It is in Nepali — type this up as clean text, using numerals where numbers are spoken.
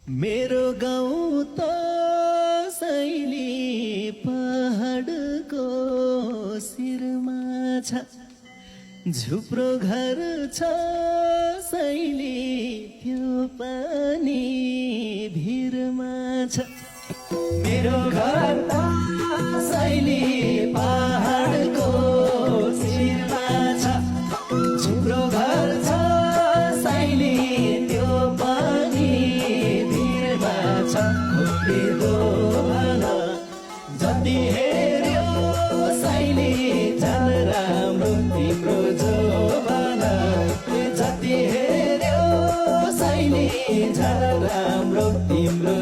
मेरो गाउँ त सैली पहाडको शिरमा छ, झुप्रो घर छ सैली त्यो पनि भिरमा छ। मेरो घर त सैली पहाडको शिरमा छ, झुप्रो घर छ सैली त्यो पनि भिरमा छ। खोलेको भन जति हेऱ्यो सैली झन् राम्रो तिम्रो जोबन, जति हेऱ्यो सैली झन् राम्रो तिम्रो